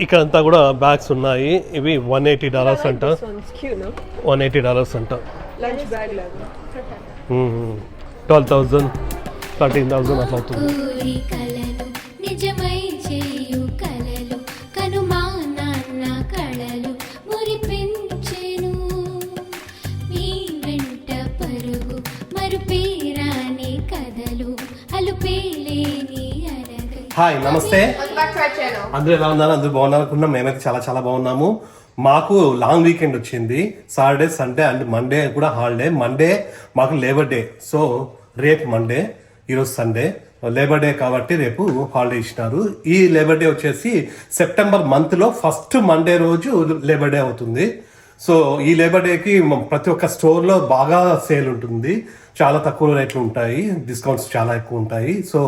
ఇక్కడంతా కూడా బ్యాగ్స్ ఉన్నాయి. ఇవి $180 అంట. $180 అంట. 12,000 13,000 అట్లా అవుతుంది. హాయ్, నమస్తే. అందరూ ఎలా ఉన్నారు? అందరూ బాగున్నారు అనుకున్నాం. మేమైతే చాలా చాలా బాగున్నాము. మాకు లాంగ్ వీకెండ్ వచ్చింది. సాటర్డే, సండే అండ్ మండే కూడా హాలిడే. మండే మాకు లేబర్ డే. సో రేపు మండే, ఈరోజు సండే. లేబర్ డే కాబట్టి రేపు హాలిడే ఇచ్చినారు. ఈ లేబర్ డే వచ్చేసి సెప్టెంబర్ మంత్లో ఫస్ట్ మండే రోజు లేబర్ డే అవుతుంది. సో ఈ లేబర్ డేకి ప్రతి ఒక్క స్టోర్లో బాగా సేల్ ఉంటుంది. చాలా తక్కువ రేట్లు ఉంటాయి, డిస్కౌంట్స్ చాలా ఎక్కువ ఉంటాయి. సో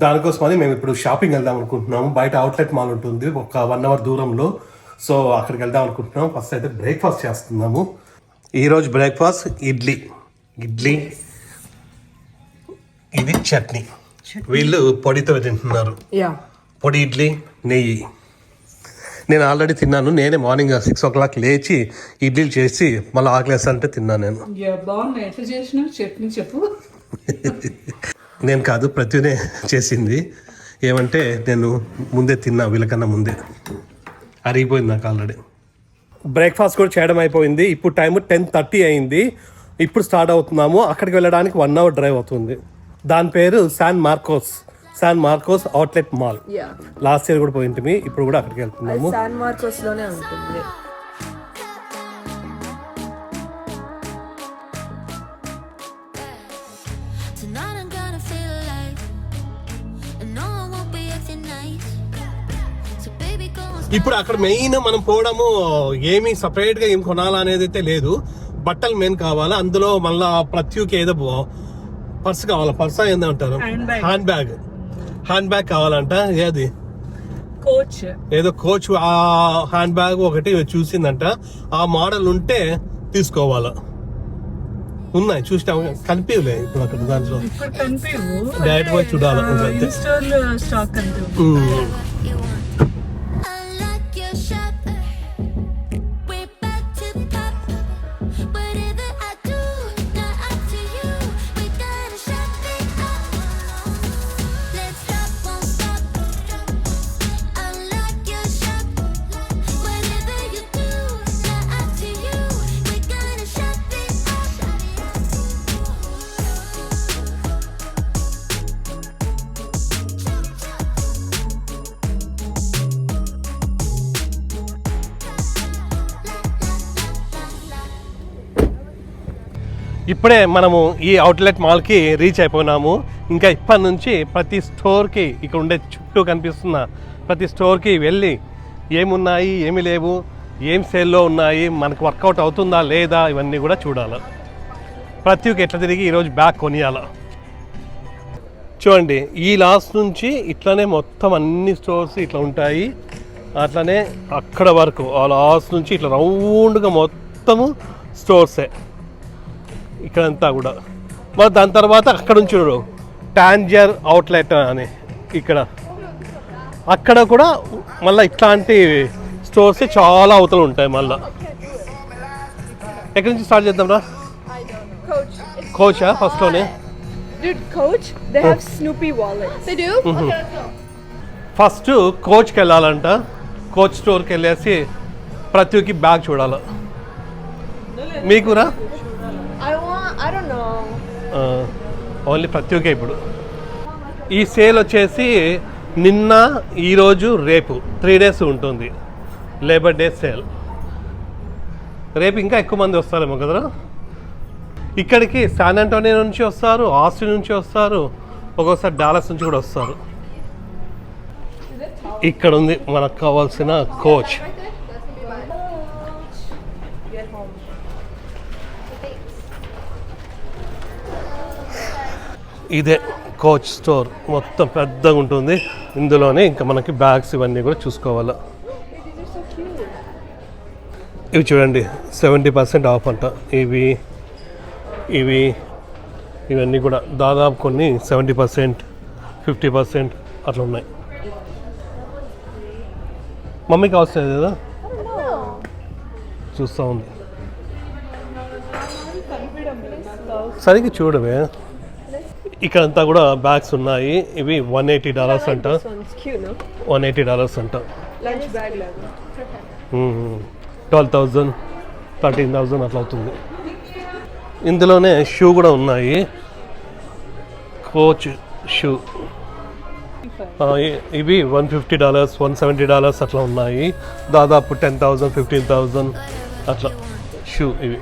దానికోసమని మేము ఇప్పుడు షాపింగ్ వెళ్దాం అనుకుంటున్నాము. బయట అవుట్లెట్ మాల్ ఉంటుంది ఒక 1 అవర్ దూరంలో. సో అక్కడికి వెళ్దాం అనుకుంటున్నాము. ఫస్ట్ అయితే బ్రేక్ఫాస్ట్ చేస్తున్నాము. ఈరోజు బ్రేక్ఫాస్ట్ ఇడ్లీ, ఇది చట్నీ. వీళ్ళు పొడితో తింటున్నారు. పొడి ఇడ్లీ, నెయ్యి. నేను ఆల్రెడీ తిన్నాను. నేనే మార్నింగ్ 6 o'clock లేచి ఇడ్లీలు చేసి మళ్ళీ ఆకలేస్తా అంటే తిన్నాను నేను. నేను కాదు, ప్రతినే చేసింది. ఏమంటే నేను ముందే తిన్నా, వీళ్ళకన్నా ముందే. అరిగిపోయింది నాకు ఆల్రెడీ. బ్రేక్ఫాస్ట్ కూడా చేయడం అయిపోయింది. ఇప్పుడు టైం 10:30 అయింది. ఇప్పుడు స్టార్ట్ అవుతున్నాము. అక్కడికి వెళ్ళడానికి 1 hour డ్రైవ్ అవుతుంది. దాని పేరు San Marcos outlet mall. Last year కూడా పోయింటిమి. ఇప్పుడు కూడా అక్కడికి వెళ్తున్నాము. శాన్ మార్కోస్ లోనే ఉంటుంది. ఇప్పుడు అక్కడ మెయిన్ మనం పోవడము ఏమి సపరేట్ గా ఏం కొనాలా అనేది అయితే లేదు. బట్టలు మెయిన్ కావాలా. అందులో మళ్ళా ప్రత్యేక ఏదో పర్స్ కావాలా. పర్స్ ఏందంటారు, హ్యాండ్ బ్యాగ్ కావాలంట. ఏది ఏదో కోచ్ ఆ హ్యాండ్ బ్యాగ్ ఒకటి చూసిందంట. ఆ మోడల్ ఉంటే తీసుకోవాలా. ఉన్నాయి, చూసినా కనిపించలే ఇప్పుడు అక్కడ. దాంట్లో డైరెక్ట్ పోయి చూడాలి. ఇప్పుడే మనము ఈ అవుట్లెట్ మాల్కి రీచ్ అయిపోయినాము. ఇంకా ఇప్పటి నుంచి ప్రతి స్టోర్కి, ఇక్కడ ఉండే చుట్టూ కనిపిస్తున్న ప్రతి స్టోర్కి వెళ్ళి ఏమున్నాయి, ఏమి లేవు, ఏం సేల్లో ఉన్నాయి, మనకు వర్కౌట్ అవుతుందా లేదా, ఇవన్నీ కూడా చూడాలి. ప్రతి ఒక్క ఎట్లా తిరిగి ఈరోజు బ్యాగ్ కొనియాల. చూడండి, ఈ లాస్ట్ నుంచి ఇట్లానే మొత్తం అన్ని స్టోర్స్ ఇట్లా ఉంటాయి. అట్లనే అక్కడ వరకు ఆ లాస్ట్ నుంచి ఇట్లా రౌండ్గా మొత్తము స్టోర్సే ఇక్కడంతా కూడా. మరి దాని తర్వాత అక్కడ నుంచి టాంజర్ అవుట్లెట్ అని ఇక్కడ, అక్కడ కూడా మళ్ళీ ఇట్లాంటి స్టోర్స్ చాలా అవతలు ఉంటాయి. మళ్ళీ ఎక్కడి నుంచి స్టార్ట్ చేద్దాం రా? కోచా ఫస్ట్ లోనే? ఫస్ట్ కోచ్కి వెళ్ళాలంట. కోచ్ స్టోర్కి వెళ్ళేసి ప్రతి ఒక్క బ్యాగ్ చూడాలి. మీకురా? ఓన్లీ ప్రతి ఒక్క. ఇప్పుడు ఈ సేల్ వచ్చేసి నిన్న, ఈరోజు, రేపు 3 days ఉంటుంది లేబర్ డే సేల్. రేపు ఇంకా ఎక్కువ మంది వస్తారేమో కదరా ఇక్కడికి. శాన్ ఆంటోనియో నుంచి వస్తారు, ఆస్టిన్ నుంచి వస్తారు, ఒక్కోసారి డాలస్ నుంచి కూడా వస్తారు. ఇక్కడ ఉంది మనకు కావాల్సిన కోచ్. ఇదే కోచ్ స్టోర్. మొత్తం పెద్దగా ఉంటుంది. ఇందులోనే ఇంకా మనకి బ్యాగ్స్ ఇవన్నీ కూడా చూసుకోవాలి. ఇవి చూడండి 70% ఆఫ్ అంట. ఇవన్నీ కూడా దాదాపు కొన్ని 70%, 50% అట్లా ఉన్నాయి. మమ్మీకి అవసరం కదా చూస్తూ ఉంది. సరిగ్గా చూడవే. ఇక్కడంతా కూడా బ్యాగ్స్ ఉన్నాయి. ఇవి $180 అంట. $180 అంట. 12,000 13,000 అట్లా అవుతుంది. ఇందులోనే షూ కూడా ఉన్నాయి. కోచ్ షూ ఇవి $150 $170 అట్లా ఉన్నాయి. దాదాపు 10,000 15,000 అట్లా షూ ఇవి.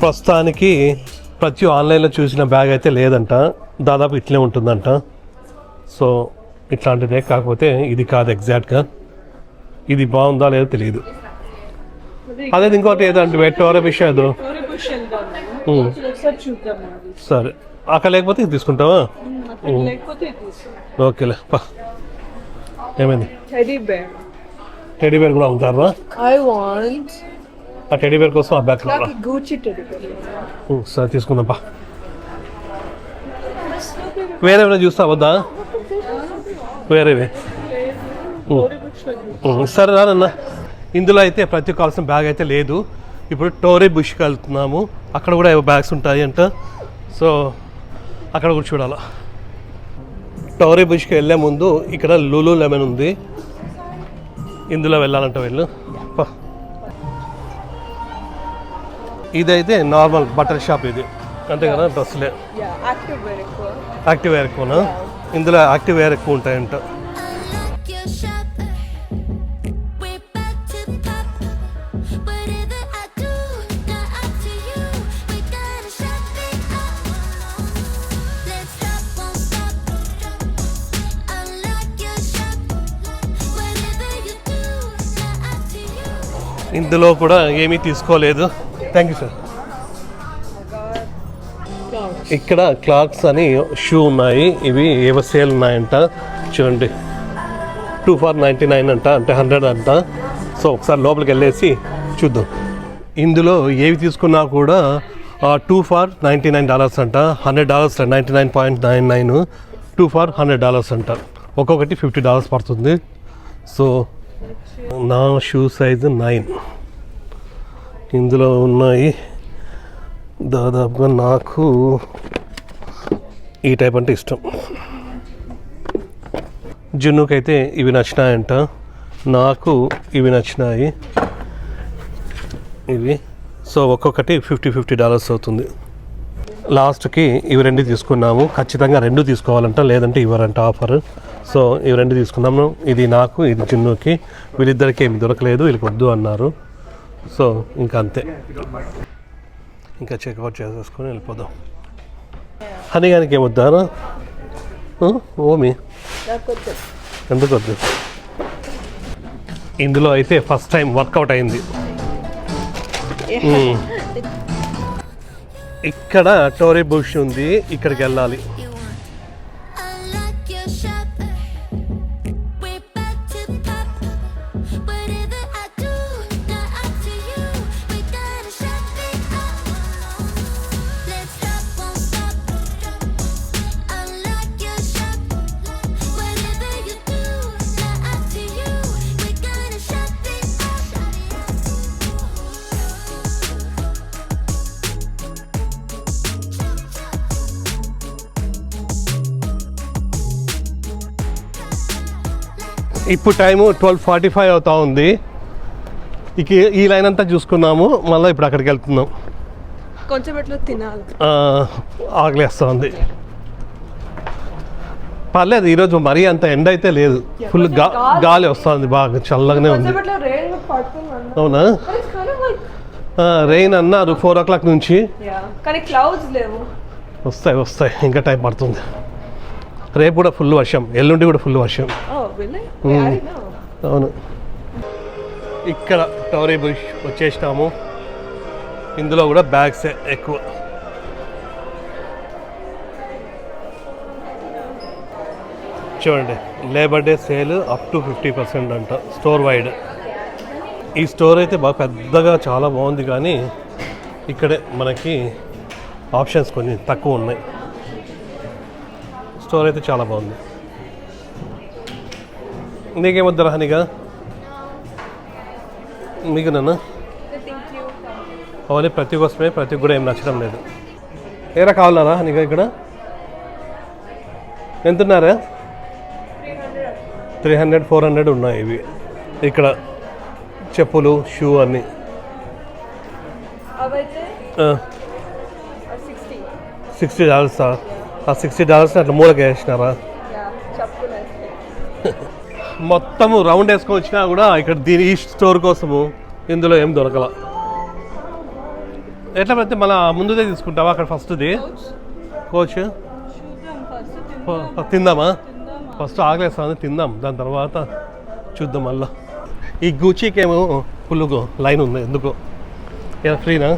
ప్రస్తుతానికి ప్రతి ఆన్లైన్లో చూసిన బ్యాగ్ అయితే లేదంట. దాదాపు ఇట్లే ఉంటుందంట. సో ఇట్లాంటిదే, కాకపోతే ఇది కాదు ఎగ్జాక్ట్గా. ఇది బాగుందా లేదో తెలియదు. అదే ఇంకోటి ఏదంటే టోరే విషయం ఏదో. సరే అక్కడ లేకపోతే ఇది తీసుకుంటావా? ఓకేలే పా. ఏమైంది? టెడీ బేర్ కూడా ఉంటారా? ఆ టెడీ బేర్ కోసం ఆ బ్యాగ్ సరే తీసుకుందాంపా. వేరేమైనా చూస్తా వద్దా? వేరేవే సరే రానన్నా. ఇందులో అయితే ప్రతి కావాల్సిన బ్యాగ్ అయితే లేదు. ఇప్పుడు టోరీ బుష్కి వెళ్తున్నాము. అక్కడ కూడా ఏవో బ్యాగ్స్ ఉంటాయి అంట. సో అక్కడ కూడా చూడాలి. టోరీ బుష్కి వెళ్ళే ముందు ఇక్కడ లులు లెమన్ ఉంది. ఇందులో వెళ్ళాలంట వెళ్ళు. ఇదైతే నార్మల్ బట్టల షాప్ ఇది, అంతే కదా? డ్రెస్సులే. యాక్టివ్ వేర్ ఎక్కువనా? ఇందులో యాక్టివ్ వేర్ ఎక్కువ ఉంటాయంట. ఇందులో కూడా ఏమీ తీసుకోలేదు. Thank you sir. ఇక్కడ క్లాక్స్ అని షూ ఉన్నాయి. ఇవి ఏవో సేల్ ఉన్నాయంట. చూడండి 2 for $99 అంట, అంటే 100 అంట. సో ఒకసారి లోపలికి వెళ్ళేసి చూద్దాం. ఇందులో ఏవి తీసుకున్నా కూడా 2 for $99 అంట. $100 $99.99. 2 for $100 అంట. ఒక్కొక్కటి $50 పడుతుంది. సో నా షూ సైజు 9 ఇందులో ఉన్నాయి. దాదాపుగా నాకు ఈ టైప్ అంటే ఇష్టం. జున్నుకి అయితే ఇవి నచ్చినాయంట. నాకు ఇవి నచ్చినాయి ఇవి. సో ఒక్కొక్కటి $50 అవుతుంది. లాస్ట్కి ఇవి 2 తీసుకున్నాము. ఖచ్చితంగా 2 తీసుకోవాలంట, లేదంటే ఇవ్వరంట ఆఫర్. సో ఇవి 2 తీసుకున్నాము. ఇది నాకు, ఇది జున్నుకి. వీళ్ళిద్దరికి ఏమి దొరకలేదు, వీళ్ళకి వద్దు అన్నారు. సో ఇంకా అంతే, ఇంకా చెక్అవుట్ చేసేసుకొని వెళ్ళిపోదాం. హనీగానికి ఏమొద్దారా? ఓమి ఎందుకు వద్దు? ఇందులో అయితే ఫస్ట్ టైం వర్కౌట్ అయింది. ఇక్కడ టోరీ బుష్ ఉంది, ఇక్కడికి వెళ్ళాలి. ఇప్పుడు టైము 12:45 అవుతా ఉంది. ఇక ఈ లైన్ అంతా చూసుకున్నాము. మళ్ళీ ఇప్పుడు అక్కడికి వెళ్తున్నాం. కొంచెం ఎట్లా తినాలి, ఆకలేస్తూ ఉంది. పర్లేదు, ఈరోజు మరీ అంత ఎండ అయితే లేదు. ఫుల్ గాలి వస్తుంది, బాగా చల్లగానే ఉంది. అవునా? రెయిన్ అన్నారు 4 o'clock నుంచి. వస్తాయి, ఇంకా టైం పడుతుంది. రేపు కూడా ఫుల్ వర్షం, ఎల్లుండి కూడా ఫుల్ వర్షం. అవును. ఇక్కడ టోరీ బుష్ వచ్చేసినాము. ఇందులో కూడా బ్యాగ్సే ఎక్కువ. చూడండి, labour day sale up to 50% అంట, స్టోర్ వైడ్. ఈ స్టోర్ అయితే బాగా పెద్దగా చాలా బాగుంది, కానీ ఇక్కడే మనకి ఆప్షన్స్ కొన్ని తక్కువ ఉన్నాయి. స్టోర్ అయితే చాలా బాగుంది. నీకేమొద్దురా హనీగా? మీకు నన్ను అవన్నీ ప్రతి కోసమే, ప్రతి కూడా ఏం నచ్చడం లేదు. ఏరా కావాలరా హనీగా? ఇక్కడ ఎంతున్నారా? 300, 400 ఉన్నాయి ఇవి. ఇక్కడ చెప్పులు, షూ అన్నీ. $60. ఆ $60 అట్లా మూలకి వేసినారా? మొత్తము రౌండ్ వేసుకొని వచ్చినా కూడా ఇక్కడ దీని ఈ స్టోర్ కోసము ఇందులో ఏం దొరకల. ఎట్లా పెడితే మళ్ళీ ముందుదే తీసుకుంటావా? అక్కడ ఫస్ట్ది కోచ్ తిందామా? ఫస్ట్ ఆగలేస్తాను, తిందాం, దాని తర్వాత చూద్దాం. మళ్ళా ఈ గూచీకేమో ఫుల్ లైన్ ఉంది. ఎందుకో ఫ్రీనా?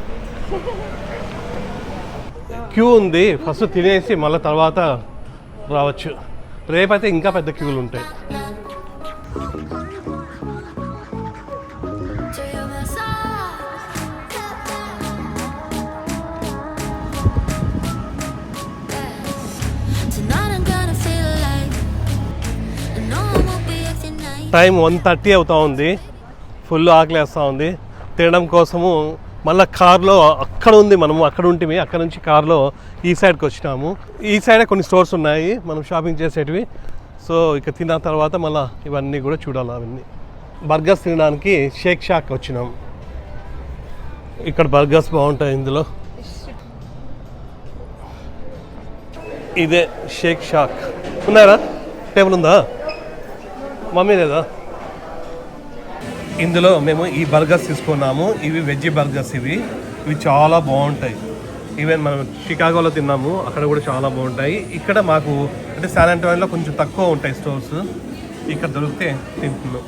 క్యూ ఉంది. ఫస్ట్ తినేసి మళ్ళీ తర్వాత రావచ్చు. రేపైతే ఇంకా పెద్ద క్యూలు ఉంటాయి. టైం 1:30 అవుతా ఉంది. ఫుల్ ఆకలి వేస్తూ ఉంది. తినడం కోసము మళ్ళీ కార్లో అక్కడ ఉంది, మనము అక్కడ ఉంటే అక్కడ నుంచి కార్లో ఈ సైడ్కి వచ్చినాము. ఈ సైడే కొన్ని స్టోర్స్ ఉన్నాయి మనం షాపింగ్ చేసేటివి. సో ఇక తిన్న తర్వాత మళ్ళీ ఇవన్నీ కూడా చూడాలి. అవన్నీ బర్గర్స్ తినడానికి షేక్ షాక్ వచ్చినాం. ఇక్కడ బర్గర్స్ బాగుంటాయి. ఇందులో ఇదే షేక్ షాక్. ఉన్నారా? టేబుల్ ఉందా? మమ్మీ లేదా? ఇందులో మేము ఈ బర్గర్స్ తీసుకున్నాము. ఇవి వెజ్ బర్గర్స్. ఇవి చాలా బాగుంటాయి. ఈవెన్ మనం షికాగోలో తిన్నాము, అక్కడ కూడా చాలా బాగుంటాయి. ఇక్కడ మాకు అంటే శాన్ ఆంటోనియోలో కొంచెం తక్కువ ఉంటాయి స్టోర్స్. ఇక్కడ దొరికితే తింటున్నాం.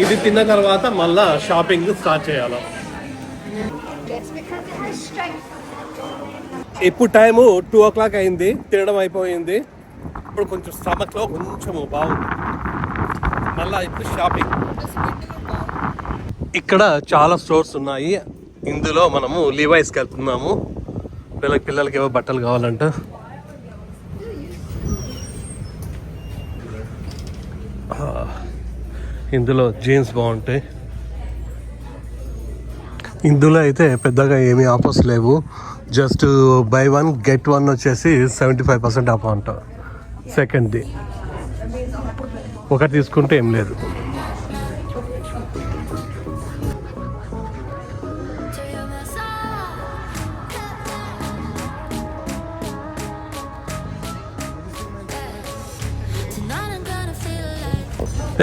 ఇది తిన్న తర్వాత మళ్ళా షాపింగ్ స్టార్ట్ చేయాలి. ఇప్పుడు టైము 2 o'clock అయింది. తినడం అయిపోయింది. ఇప్పుడు కొంచెం స్టమక్లో కొంచెము బాగుంది. మళ్ళీ ఇప్పుడు షాపింగ్. ఇక్కడ చాలా స్టోర్స్ ఉన్నాయి. ఇందులో మనము లీవైస్కి వెళ్తున్నాము. పిల్లలకి ఏవో బట్టలు కావాలంట. ఇందులో జీన్స్ బాగుంటాయి. ఇందులో అయితే పెద్దగా ఏమీ ఆఫర్స్ లేవు. జస్ట్ బై 1 get 1 వచ్చేసి 75% ఆఫ్ అంట. సెకండ్ది ఒకటి తీసుకుంటే ఏం లేదు.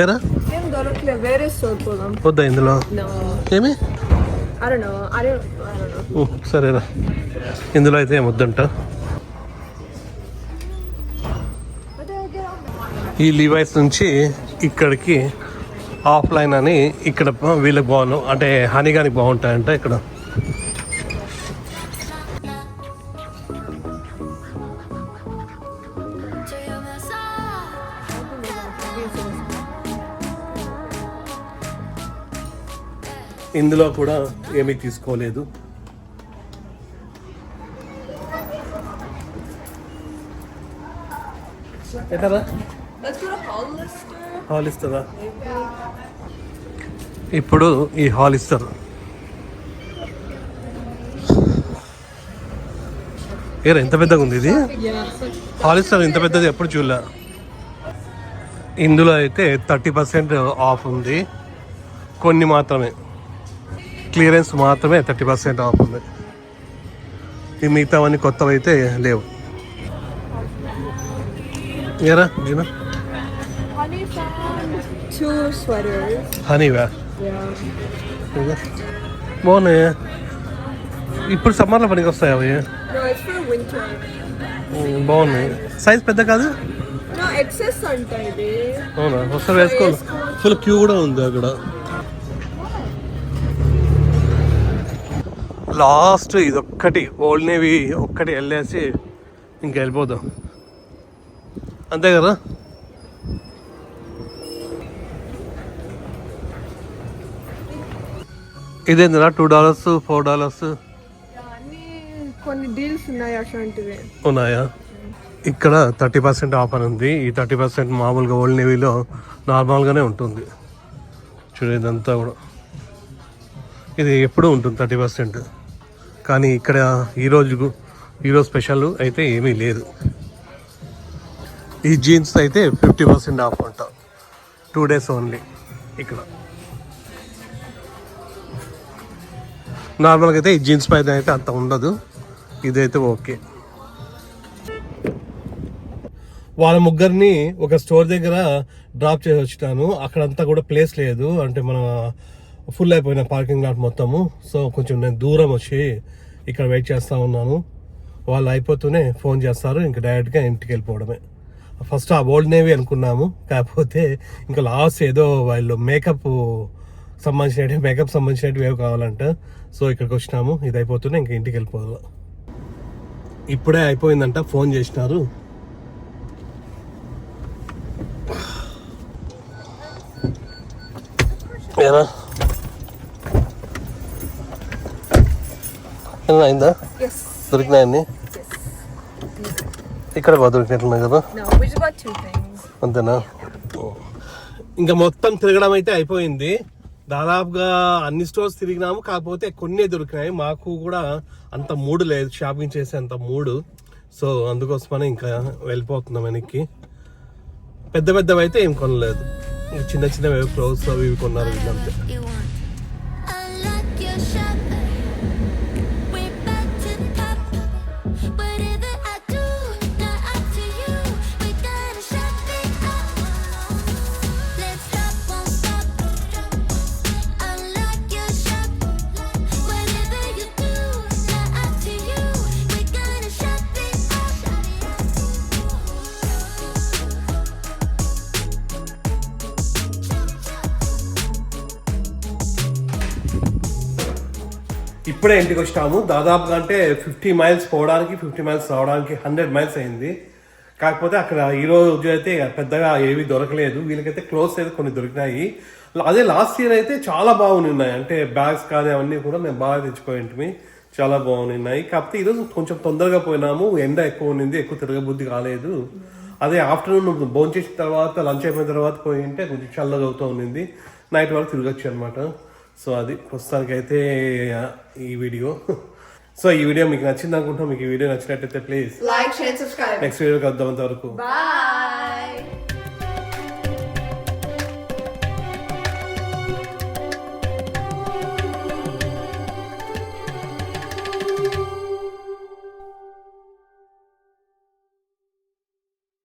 ఏరా ఏం దొరకలేదు. వేరే స్టోర్ పోదాం. వద్దా ఇందులో? ఏమి సరేరా. ఇందులో అయితే ఏం వద్దంట. ఈ లీవైస్ నుంచి ఇక్కడికి ఆఫ్లైన్ అని ఇక్కడ వీళ్ళకి బాగున్నావు అంటే హనీగానికి బాగుంటాయంట. ఇక్కడ ఇందులో కూడా ఏమీ తీసుకోలేదు. ఎట్లా హాల్ ఇస్తారా? ఇప్పుడు ఈ హాల్ ఇస్తారు. ఏరా ఎంత పెద్దగా ఉంది ఇది? హాల్ ఇస్తారు ఇంత పెద్దది ఎప్పుడు చూడలే. ఇందులో అయితే 30% ఆఫ్ ఉంది. కొన్ని మాత్రమే, క్లియరెన్స్ మాత్రమే 30% ఆఫ్ ఉంది. ఈ మిగతావన్నీ కొత్తవి అయితే లేవు. ఏరా నేను హనీవా బాగున్నాయి. ఇప్పుడు సమ్మర్లో పనికి వస్తాయి అవి. బాగున్నాయి. సైజ్ పెద్ద కాదు. అవునా? ఒకసారి వేసుకోవాలి. ఫుల్ క్యూ కూడా ఉంది అక్కడ. లాస్ట్ ఇదొక్కటి ఓల్డ్ నేవీ ఒక్కటి వెళ్ళేసి ఇంక వెళ్ళిపోదాం, అంతే కదా. ఇదేందిరా $2 $4 అన్ని కొన్ని డీల్స్ ఉన్నాయి అట్లాంటివి. ఉన్నాయా? ఇక్కడ 30% ఆఫర్ ఉంది. ఈ 30% మామూలుగా ఓల్డ్ నేవీలో నార్మల్గానే ఉంటుంది. చూడు ఇదంతా కూడా ఇది ఎప్పుడూ ఉంటుంది 30%, కానీ ఇక్కడ ఈరోజు స్పెషల్ అయితే ఏమీ లేదు. ఈ జీన్స్ అయితే 50% ఆఫ్ అంట, 2 days ఓన్లీ. ఇక్కడ నార్మల్గా అయితే ఈ జీన్స్ పైన అయితే అంత ఉండదు, ఇదైతే ఓకే. వాళ్ళ ముగ్గురిని ఒక స్టోర్ దగ్గర డ్రాప్ చేసి వచ్చినాను. అక్కడంతా కూడా ప్లేస్ లేదు, అంటే మన ఫుల్ అయిపోయిన పార్కింగ్ లాట్ మొత్తము. సో కొంచెం నేను దూరం వచ్చి ఇక్కడ వెయిట్ చేస్తూ ఉన్నాను. వాళ్ళు అయిపోతూనే ఫోన్ చేస్తారు, ఇంకా డైరెక్ట్గా ఇంటికి వెళ్ళిపోవడమే. ఫస్ట్ ఆ ఓల్డ్ నేవీ అనుకున్నాము, కాకపోతే ఇంకా లాస్ట్ ఏదో వాళ్ళు మేకప్ సంబంధించినవి ఏవో కావాలంట. సో ఇక్కడికి వచ్చినాము, ఇది అయిపోతూనే ఇంకా ఇంటికి వెళ్ళిపోవాలి. ఇప్పుడే అయిపోయిందంట, ఫోన్ చేసినారు. ఏనా అయిందా? దొరికినాయన్ని ఇక్కడ బాగా దొరికినట్లున్నాయి కదా, అంతేనా? ఇంకా మొత్తం తిరగడం అయితే అయిపోయింది. దాదాపుగా అన్ని స్టోర్స్ తిరిగినాము, కాకపోతే కొన్ని దొరికినాయి. మాకు కూడా అంత మూడు లేదు, షాపింగ్ చేసే అంత మూడు. సో అందుకోసమని ఇంకా వెళ్ళిపోతున్నాం వెనక్కి. పెద్దవి అయితే ఏం కొనలేదు, చిన్న చిన్నవి క్లోత్స్ అవి ఇవి కొన్నారు వీళ్ళంతే. ఇప్పుడే ఇంటికి వచ్చినాము. దాదాపుగా అంటే 50 miles పోవడానికి 50 miles రావడానికి 100 miles అయింది. కాకపోతే అక్కడ ఈ రోజు అయితే పెద్దగా ఏవి దొరకలేదు. వీళ్ళకైతే క్లోత్స్ అయితే కొన్ని దొరికినాయి. అదే లాస్ట్ ఇయర్ అయితే చాలా బాగున్నాయి, అంటే బ్యాగ్స్ కానీ అవన్నీ కూడా మేము బాగా తెచ్చుకోయింటిమి, చాలా బాగున్నాయి. కాకపోతే ఈరోజు కొంచెం తొందరగా పోయినాము, ఎండ ఎక్కువ ఉన్నింది, ఎక్కువ తిరగబుద్ధి కాలేదు. అదే ఆఫ్టర్నూన్ భోజనం చేసిన తర్వాత లంచ్ అయిపోయిన తర్వాత పోయి ఉంటే కొంచెం చల్లగా అవుతూ ఉన్నింది, నైట్ వరకు తిరగచ్చు అనమాట. సో అది ప్రస్తుతానికైతే ఈ వీడియో. సో ఈ వీడియో మీకు నచ్చింది అనుకుంటున్నాం. మీకు ఈ వీడియో నచ్చినట్టయితే please like, share, subscribe. Next video కలుద్దాం, అంతవరకు బాయ్.